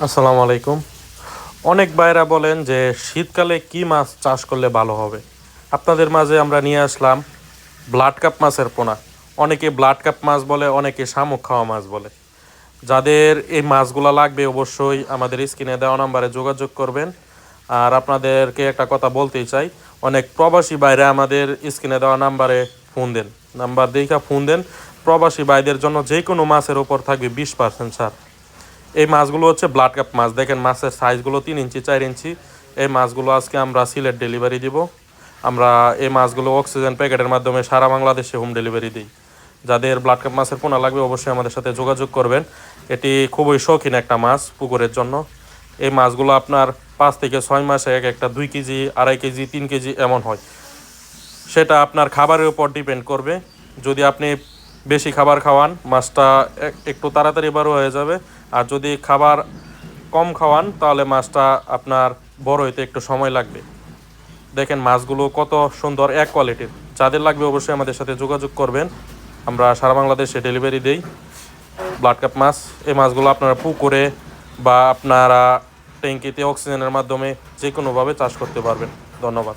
আসসালামু আলাইকুম। অনেক ভাইরা বলেন যে শীতকালে কি মাছ চাষ করলে ভালো হবে। আপনাদের মাঝে আমরা নিয়ে আসলাম ব্লাড কাপ মাছের পোনা। অনেকে ব্লাড কাপ মাছ বলে, অনেকে শামুক খাওয়া মাছ বলে। যাদের এই মাছগুলো লাগবে অবশ্যই আমাদের স্ক্রিনে দেওয়া নাম্বারে যোগাযোগ করবেন। আর আপনাদেরকে একটা কথা বলতেই চাই, অনেক প্রবাসী ভাইরা আমাদের স্ক্রিনে দেওয়া নাম্বারে ফোন দেন, নাম্বার দেখা ফোন দেন। প্রবাসী ভাইদের জন্য যে কোনো মাছের ওপর থাকবে 20% ছাড়। এই মাছগুলো হচ্ছে ব্লাড কাপ মাছ। দেখেন মাছের সাইজগুলো 3 ইঞ্চি 4 ইঞ্চি। এই মাছগুলো আজকে আমরা সিলেট ডেলিভারি দিব। আমরা এই মাছগুলো অক্সিজেন প্যাকেটের মাধ্যমে সারা বাংলাদেশে হোম ডেলিভারি দিই। যাদের ব্লাড কাপ মাছের পোনা লাগবে অবশ্যই আমাদের সাথে যোগাযোগ করবেন। এটি খুবই শৌখিন একটা মাছ পুকুরের জন্য। এই মাছগুলো আপনার 5 থেকে 6 মাসে এক একটা 2 কেজি, 2.5 কেজি, 3 কেজি এমন হয়। সেটা আপনার খাবারের উপর ডিপেন্ড করবে। যদি আপনি বেশি খাবার খাওয়ান, মাছটা একটু তাড়াতাড়ি বড় হয়ে যাবে। আর যদি খাবার কম খাওয়ান তাহলে মাছটা আপনার বড় হইতে একটু সময় লাগবে। দেখেন মাছগুলো কত সুন্দর, এক কোয়ালিটির। যাদের লাগবে অবশ্যই আমাদের সাথে যোগাযোগ করবেন। আমরা সারা বাংলাদেশে ডেলিভারি দেই ব্লাড কাপ মাছ। এই মাছগুলো আপনারা পুকুরে বা আপনারা ট্যাঙ্কিতে অক্সিজেনের মাধ্যমে যে কোনোভাবে চাষ করতে পারবেন। ধন্যবাদ।